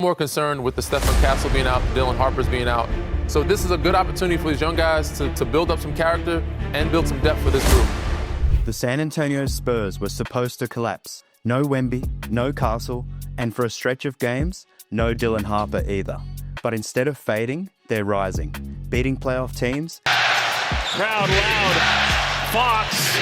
More concerned with the Stephen Castle being out, Dylan Harper's being out. So this is a good opportunity for these young guys to build up some character and build some depth for this group. The San Antonio Spurs were supposed to collapse. No Wemby, no Castle, and for a stretch of games, no Dylan Harper either. But instead of fading, they're rising, beating playoff teams. Crowd loud. Fox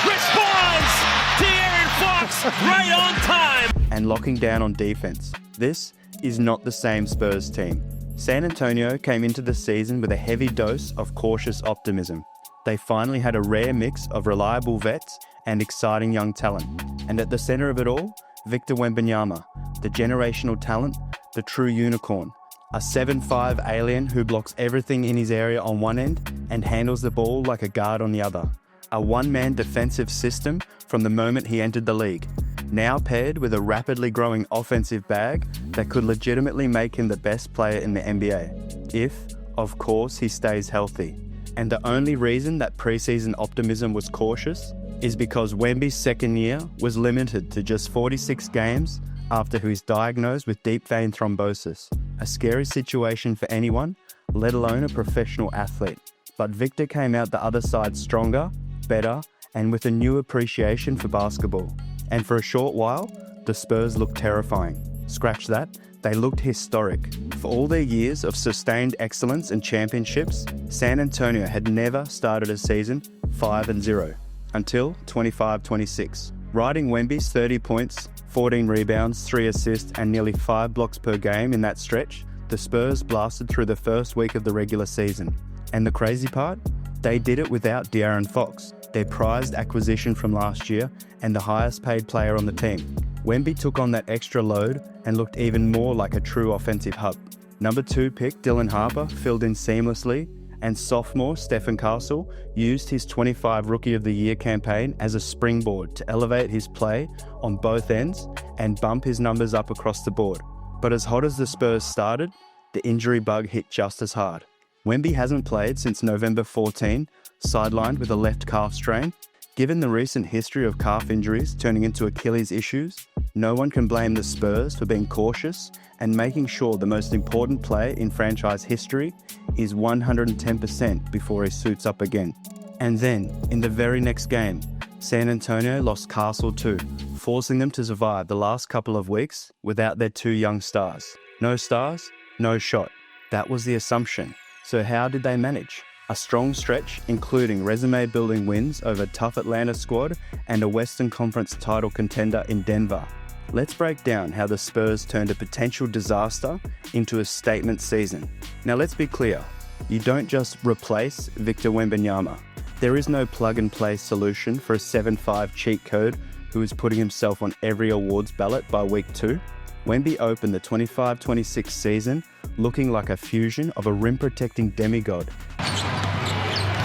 responds. De'Aaron Fox right on time. And locking down on defense. This is not the same Spurs team. San Antonio came into the season with a heavy dose of cautious optimism. They finally had a rare mix of reliable vets and exciting young talent. And at the center of it all, Victor Wembanyama, the generational talent, the true unicorn. A 7'5" alien who blocks everything in his area on one end and handles the ball like a guard on the other. A one-man defensive system from the moment he entered the league. Now paired with a rapidly growing offensive bag that could legitimately make him the best player in the NBA. If, of course, he stays healthy. And the only reason that preseason optimism was cautious is because Wemby's second year was limited to just 46 games after he was diagnosed with deep vein thrombosis. A scary situation for anyone, let alone a professional athlete. But Victor came out the other side stronger, better, and with a new appreciation for basketball. And for a short while, the Spurs looked terrifying. Scratch that, they looked historic. For all their years of sustained excellence and championships, San Antonio had never started a season 5-0 until 25-26. Riding Wemby's 30 points, 14 rebounds, 3 assists, and nearly 5 blocks per game in that stretch, the Spurs blasted through the first week of the regular season. And the crazy part? They did it without De'Aaron Fox, their prized acquisition from last year and the highest paid player on the team. Wemby took on that extra load and looked even more like a true offensive hub. Number 2 pick Dylan Harper filled in seamlessly, and sophomore Stephen Castle used his 25 Rookie of the Year campaign as a springboard to elevate his play on both ends and bump his numbers up across the board. But as hot as the Spurs started, the injury bug hit just as hard. Wemby hasn't played since November 14, sidelined with a left calf strain. Given the recent history of calf injuries turning into Achilles issues, no one can blame the Spurs for being cautious and making sure the most important player in franchise history is 110% before he suits up again. And then, in the very next game, San Antonio lost Castle too, forcing them to survive the last couple of weeks without their 2 young stars. No stars, no shot. That was the assumption. So how did they manage? A strong stretch, including resume-building wins over a tough Atlanta squad and a Western Conference title contender in Denver. Let's break down how the Spurs turned a potential disaster into a statement season. Now let's be clear, you don't just replace Victor Wembanyama. There is no plug-and-play solution for a 7'5" cheat code who is putting himself on every awards ballot by week 2. Wemby opened the 25-26 season looking like a fusion of a rim-protecting demigod.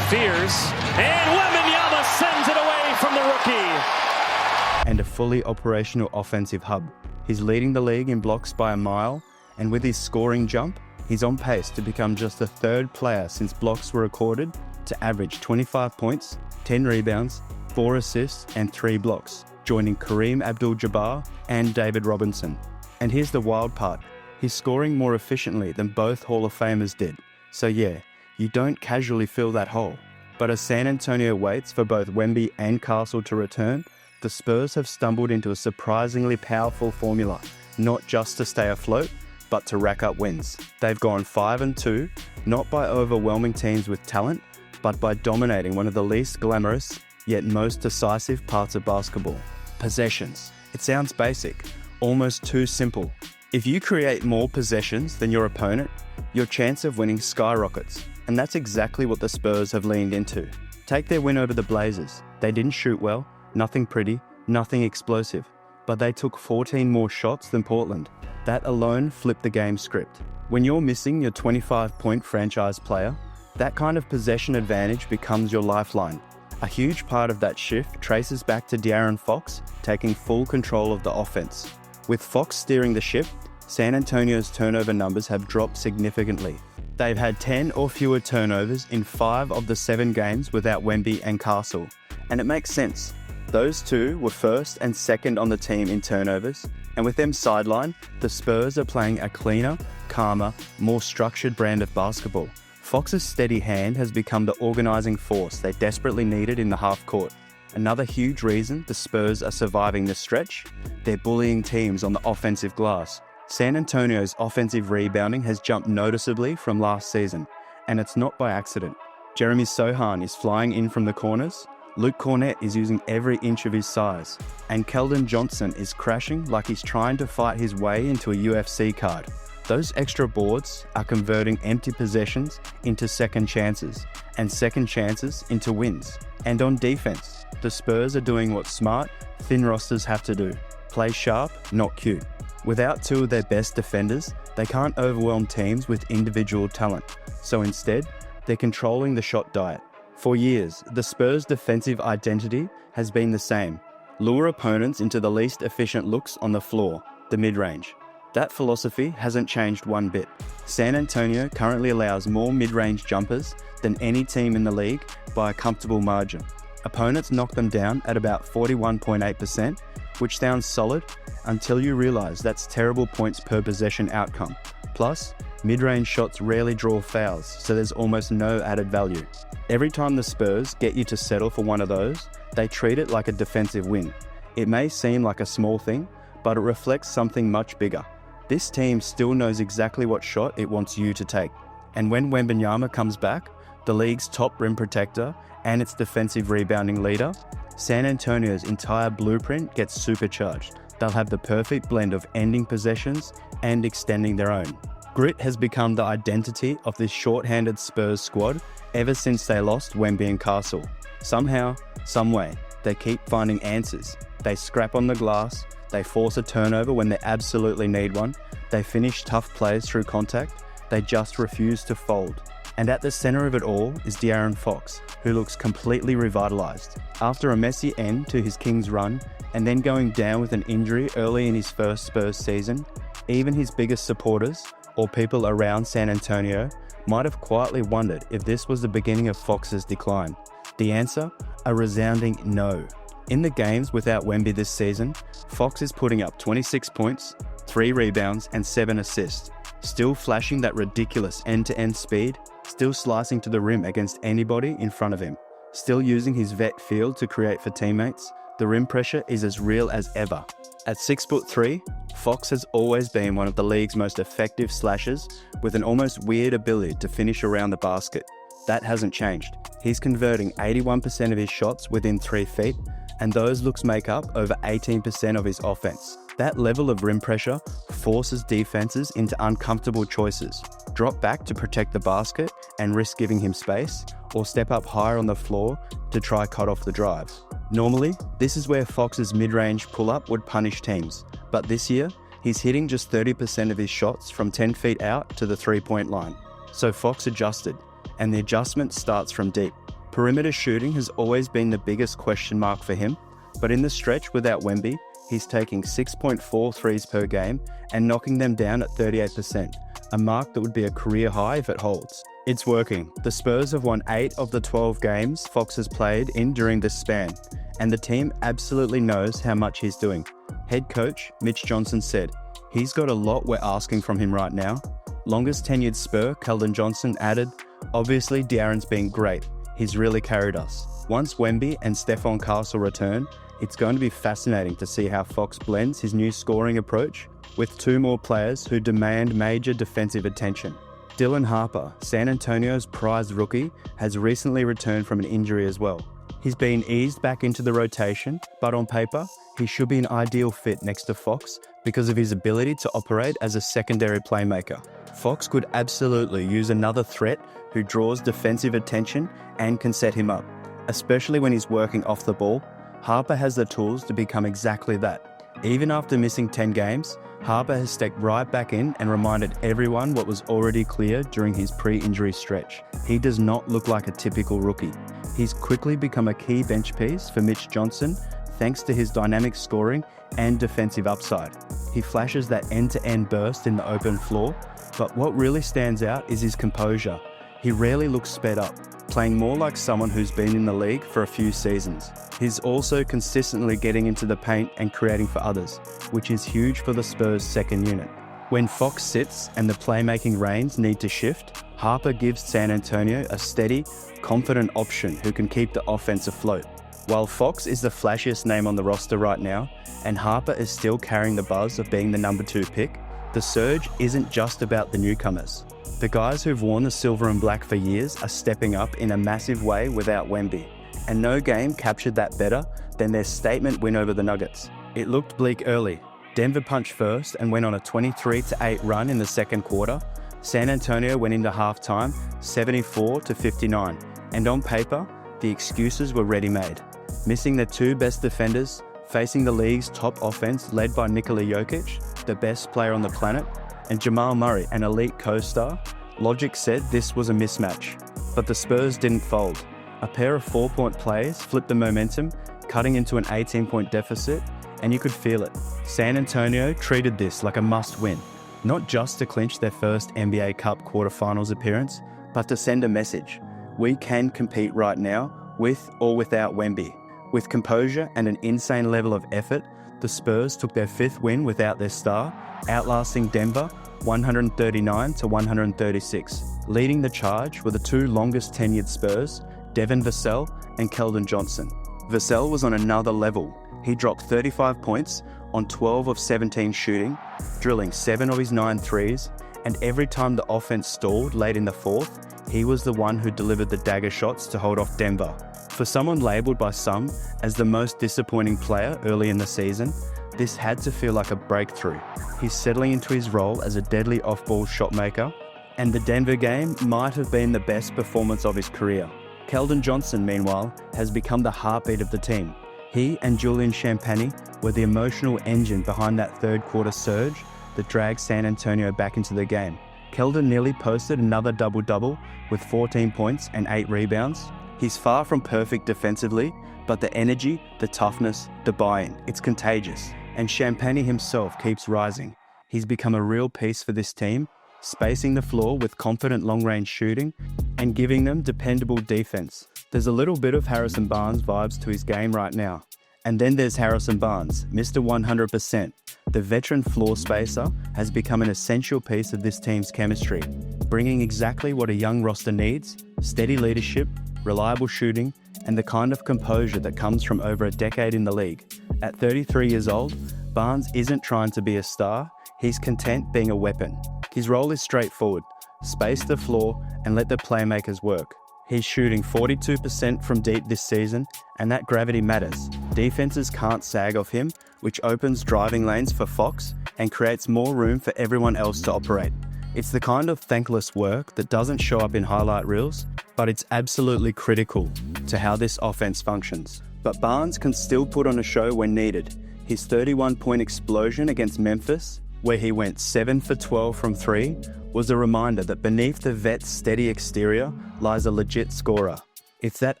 Fears, and Wembanyama sends it away from the rookie. And a fully operational offensive hub. He's leading the league in blocks by a mile, and with his scoring jump, he's on pace to become just the 3rd player since blocks were recorded to average 25 points, 10 rebounds, 4 assists, and 3 blocks, joining Kareem Abdul-Jabbar and David Robinson. And here's the wild part. He's scoring more efficiently than both Hall of Famers did. So yeah, you don't casually fill that hole. But as San Antonio waits for both Wemby and Castle to return, the Spurs have stumbled into a surprisingly powerful formula, not just to stay afloat, but to rack up wins. They've gone 5-2, not by overwhelming teams with talent, but by dominating one of the least glamorous, yet most decisive parts of basketball. Possessions. It sounds basic, almost too simple. If you create more possessions than your opponent, your chance of winning skyrockets. And that's exactly what the Spurs have leaned into. Take their win over the Blazers. They didn't shoot well, nothing pretty, nothing explosive. But they took 14 more shots than Portland. That alone flipped the game script. When you're missing your 25-point franchise player, that kind of possession advantage becomes your lifeline. A huge part of that shift traces back to De'Aaron Fox taking full control of the offense. With Fox steering the ship, San Antonio's turnover numbers have dropped significantly. They've had 10 or fewer turnovers in 5 of the 7 games without Wemby and Castle. And it makes sense. Those two were first and second on the team in turnovers, And with them sidelined, the Spurs are playing a cleaner, calmer, more structured brand of basketball. Fox's steady hand has become the organising force they desperately needed in the half court. Another huge reason the Spurs are surviving this stretch? They're bullying teams on the offensive glass. San Antonio's offensive rebounding has jumped noticeably from last season, and it's not by accident. Jeremy Sohan is flying in from the corners, Luke Cornett is using every inch of his size, and Keldon Johnson is crashing like he's trying to fight his way into a UFC card. Those extra boards are converting empty possessions into second chances, and second chances into wins. And on defense, the Spurs are doing what smart, thin rosters have to do. Play sharp, not cute. Without two of their best defenders, they can't overwhelm teams with individual talent. So instead, they're controlling the shot diet. For years, the Spurs' defensive identity has been the same. Lure opponents into the least efficient looks on the floor, the mid-range. That philosophy hasn't changed one bit. San Antonio currently allows more mid-range jumpers than any team in the league by a comfortable margin. Opponents knock them down at about 41.8%, which sounds solid until you realise that's terrible points per possession outcome. Plus, mid-range shots rarely draw fouls, so there's almost no added value. Every time the Spurs get you to settle for one of those, they treat it like a defensive win. It may seem like a small thing, but it reflects something much bigger. This team still knows exactly what shot it wants you to take. And when Wembanyama comes back, the league's top rim protector and its defensive rebounding leader, San Antonio's entire blueprint gets supercharged. They'll have the perfect blend of ending possessions and extending their own. Grit has become the identity of this short-handed Spurs squad ever since they lost Wemby and Castle. Somehow, someway, they keep finding answers. They scrap on the glass, they force a turnover when they absolutely need one, they finish tough plays through contact, they just refuse to fold. And at the centre of it all is De'Aaron Fox, who looks completely revitalised. After a messy end to his Kings run, and then going down with an injury early in his first Spurs season, even his biggest supporters, or people around San Antonio, might have quietly wondered if this was the beginning of Fox's decline. The answer? A resounding no. In the games without Wemby this season, Fox is putting up 26 points, 3 rebounds and 7 assists, still flashing that ridiculous end-to-end speed, still slicing to the rim against anybody in front of him, still using his vet feel to create for teammates. The rim pressure is as real as ever. At 6'3", Fox has always been one of the league's most effective slashers with an almost weird ability to finish around the basket. That hasn't changed. He's converting 81% of his shots within 3 feet, and those looks make up over 18% of his offense. That level of rim pressure forces defenses into uncomfortable choices. Drop back to protect the basket and risk giving him space, or step up higher on the floor to try cut off the drive. Normally, this is where Fox's mid-range pull-up would punish teams, but this year, he's hitting just 30% of his shots from 10 feet out to the three-point line. So Fox adjusted, and the adjustment starts from deep. Perimeter shooting has always been the biggest question mark for him, but in the stretch without Wemby, he's taking 6.4 threes per game and knocking them down at 38%, a mark that would be a career high if it holds. It's working. The Spurs have won 8 of the 12 games Fox has played in during this span, and the team absolutely knows how much he's doing. Head coach Mitch Johnson said, "He's got a lot we're asking from him right now." Longest tenured Spur, Keldon Johnson, added, "Obviously De'Aaron's been great. He's really carried us. Once Wemby and Stephon Castle return, it's going to be fascinating to see how Fox blends his new scoring approach with 2 more players who demand major defensive attention." Dylan Harper, San Antonio's prized rookie, has recently returned from an injury as well. He's been eased back into the rotation, but on paper, he should be an ideal fit next to Fox because of his ability to operate as a secondary playmaker. Fox could absolutely use another threat who draws defensive attention and can set him up. Especially when he's working off the ball, Harper has the tools to become exactly that. Even after missing 10 games, Harper has stepped right back in and reminded everyone what was already clear during his pre-injury stretch. He does not look like a typical rookie. He's quickly become a key bench piece for Mitch Johnson thanks to his dynamic scoring and defensive upside. He flashes that end-to-end burst in the open floor, but what really stands out is his composure. He rarely looks sped up, playing more like someone who's been in the league for a few seasons. He's also consistently getting into the paint and creating for others, which is huge for the Spurs' second unit. When Fox sits and the playmaking reins need to shift, Harper gives San Antonio a steady, confident option who can keep the offense afloat. While Fox is the flashiest name on the roster right now, and Harper is still carrying the buzz of being the number 2 pick, the surge isn't just about the newcomers. The guys who've worn the silver and black for years are stepping up in a massive way without Wemby, and no game captured that better than their statement win over the Nuggets. It looked bleak early. Denver punched first and went on a 23-8 run in the second quarter. San Antonio went into halftime 74-59, and on paper, the excuses were ready-made. Missing their 2 best defenders, facing the league's top offense led by Nikola Jokic, the best player on the planet, and Jamal Murray, an elite co-star, logic said this was a mismatch. But the Spurs didn't fold. A pair of 4-point plays flipped the momentum, cutting into an 18-point deficit, and you could feel it. San Antonio treated this like a must-win, not just to clinch their first NBA Cup quarterfinals appearance, but to send a message. We can compete right now, with or without Wemby. With composure and an insane level of effort, the Spurs took their 5th win without their star, outlasting Denver 139-136. Leading the charge were the 2 longest tenured Spurs, Devin Vassell and Keldon Johnson. Vassell was on another level. He dropped 35 points on 12 of 17 shooting, drilling 7 of his 9 threes, and every time the offense stalled late in the 4th, he was the one who delivered the dagger shots to hold off Denver. For someone labelled by some as the most disappointing player early in the season, this had to feel like a breakthrough. He's settling into his role as a deadly off-ball shot maker, and the Denver game might have been the best performance of his career. Keldon Johnson, meanwhile, has become the heartbeat of the team. He and Julian Champagnie were the emotional engine behind that third quarter surge that dragged San Antonio back into the game. Keldon nearly posted another double-double with 14 points and 8 rebounds. He's far from perfect defensively, but the energy, the toughness, the buy-in, it's contagious. And Champagnie himself keeps rising. He's become a real piece for this team, spacing the floor with confident long-range shooting and giving them dependable defense. There's a little bit of Harrison Barnes vibes to his game right now. And then there's Harrison Barnes, Mr. 100%. The veteran floor spacer has become an essential piece of this team's chemistry, bringing exactly what a young roster needs: steady leadership, reliable shooting, and the kind of composure that comes from over a decade in the league. At 33 years old, Barnes isn't trying to be a star, he's content being a weapon. His role is straightforward: space the floor and let the playmakers work. He's shooting 42% from deep this season, and that gravity matters. Defenses can't sag off him, which opens driving lanes for Fox and creates more room for everyone else to operate. It's the kind of thankless work that doesn't show up in highlight reels, but it's absolutely critical to how this offense functions. But Barnes can still put on a show when needed. His 31-point explosion against Memphis, where he went 7 for 12 from 3, was a reminder that beneath the vet's steady exterior lies a legit scorer. It's that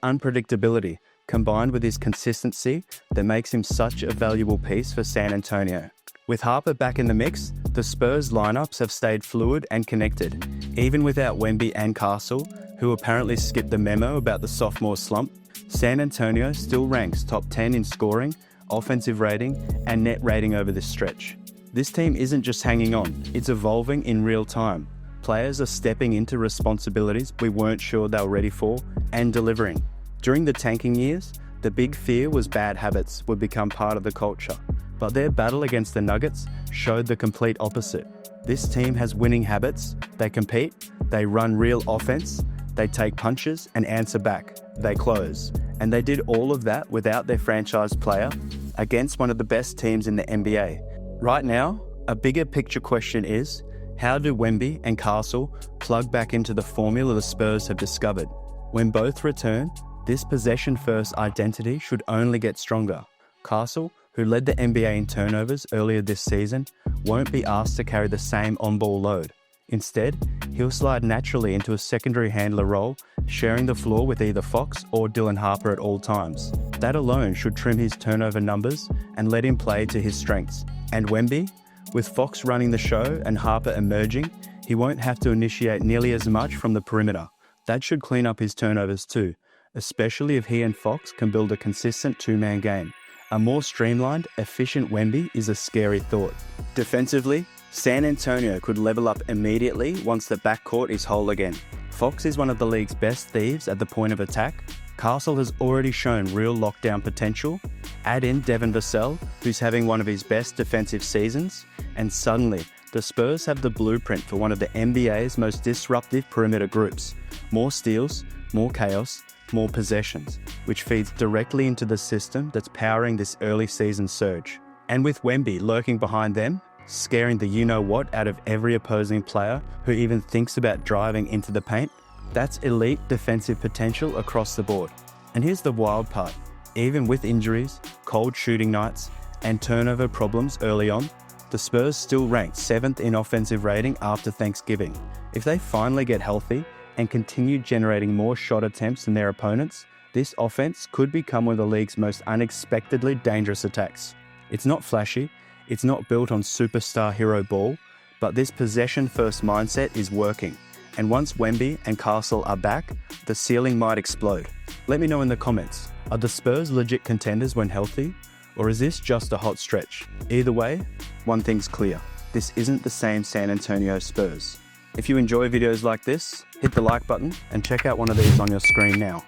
unpredictability, combined with his consistency, that makes him such a valuable piece for San Antonio. With Harper back in the mix, the Spurs lineups have stayed fluid and connected. Even without Wemby and Castle, who apparently skipped the memo about the sophomore slump, San Antonio still ranks top 10 in scoring, offensive rating, and net rating over this stretch. This team isn't just hanging on, it's evolving in real time. Players are stepping into responsibilities we weren't sure they were ready for and delivering. During the tanking years, the big fear was bad habits would become part of the culture. But their battle against the Nuggets showed the complete opposite. This team has winning habits, they compete, they run real offense, they take punches and answer back, they close. And they did all of that without their franchise player against one of the best teams in the NBA. Right now, a bigger picture question is, how do Wemby and Castle plug back into the formula the Spurs have discovered? When both return, this possession-first identity should only get stronger. Castle, who led the NBA in turnovers earlier this season, won't be asked to carry the same on-ball load. Instead, he'll slide naturally into a secondary handler role, sharing the floor with either Fox or Dylan Harper at all times. That alone should trim his turnover numbers and let him play to his strengths. And Wemby, with Fox running the show and Harper emerging, he won't have to initiate nearly as much from the perimeter, That should clean up his turnovers too, especially if he and Fox can build a consistent two-man game. A more streamlined, efficient Wemby is a scary thought. Defensively, San Antonio could level up immediately once the backcourt is whole again. Fox is one of the league's best thieves at the point of attack. Castle has already shown real lockdown potential. Add in Devin Vassell, who's having one of his best defensive seasons, and suddenly, the Spurs have the blueprint for one of the NBA's most disruptive perimeter groups. More steals, more chaos, more possessions, which feeds directly into the system that's powering this early season surge. And with Wemby lurking behind them, scaring the you-know-what out of every opposing player who even thinks about driving into the paint, that's elite defensive potential across the board. And here's the wild part. Even with injuries, cold shooting nights, and turnover problems early on, the Spurs still ranked 7th in offensive rating after Thanksgiving. If they finally get healthy and continue generating more shot attempts than their opponents, this offense could become one of the league's most unexpectedly dangerous attacks. It's not flashy, it's not built on superstar hero ball, but this possession-first mindset is working. And once Wemby and Castle are back, the ceiling might explode. Let me know in the comments, are the Spurs legit contenders when healthy? Or is this just a hot stretch? Either way, one thing's clear. This isn't the same San Antonio Spurs. If you enjoy videos like this, hit the like button and check out one of these on your screen now.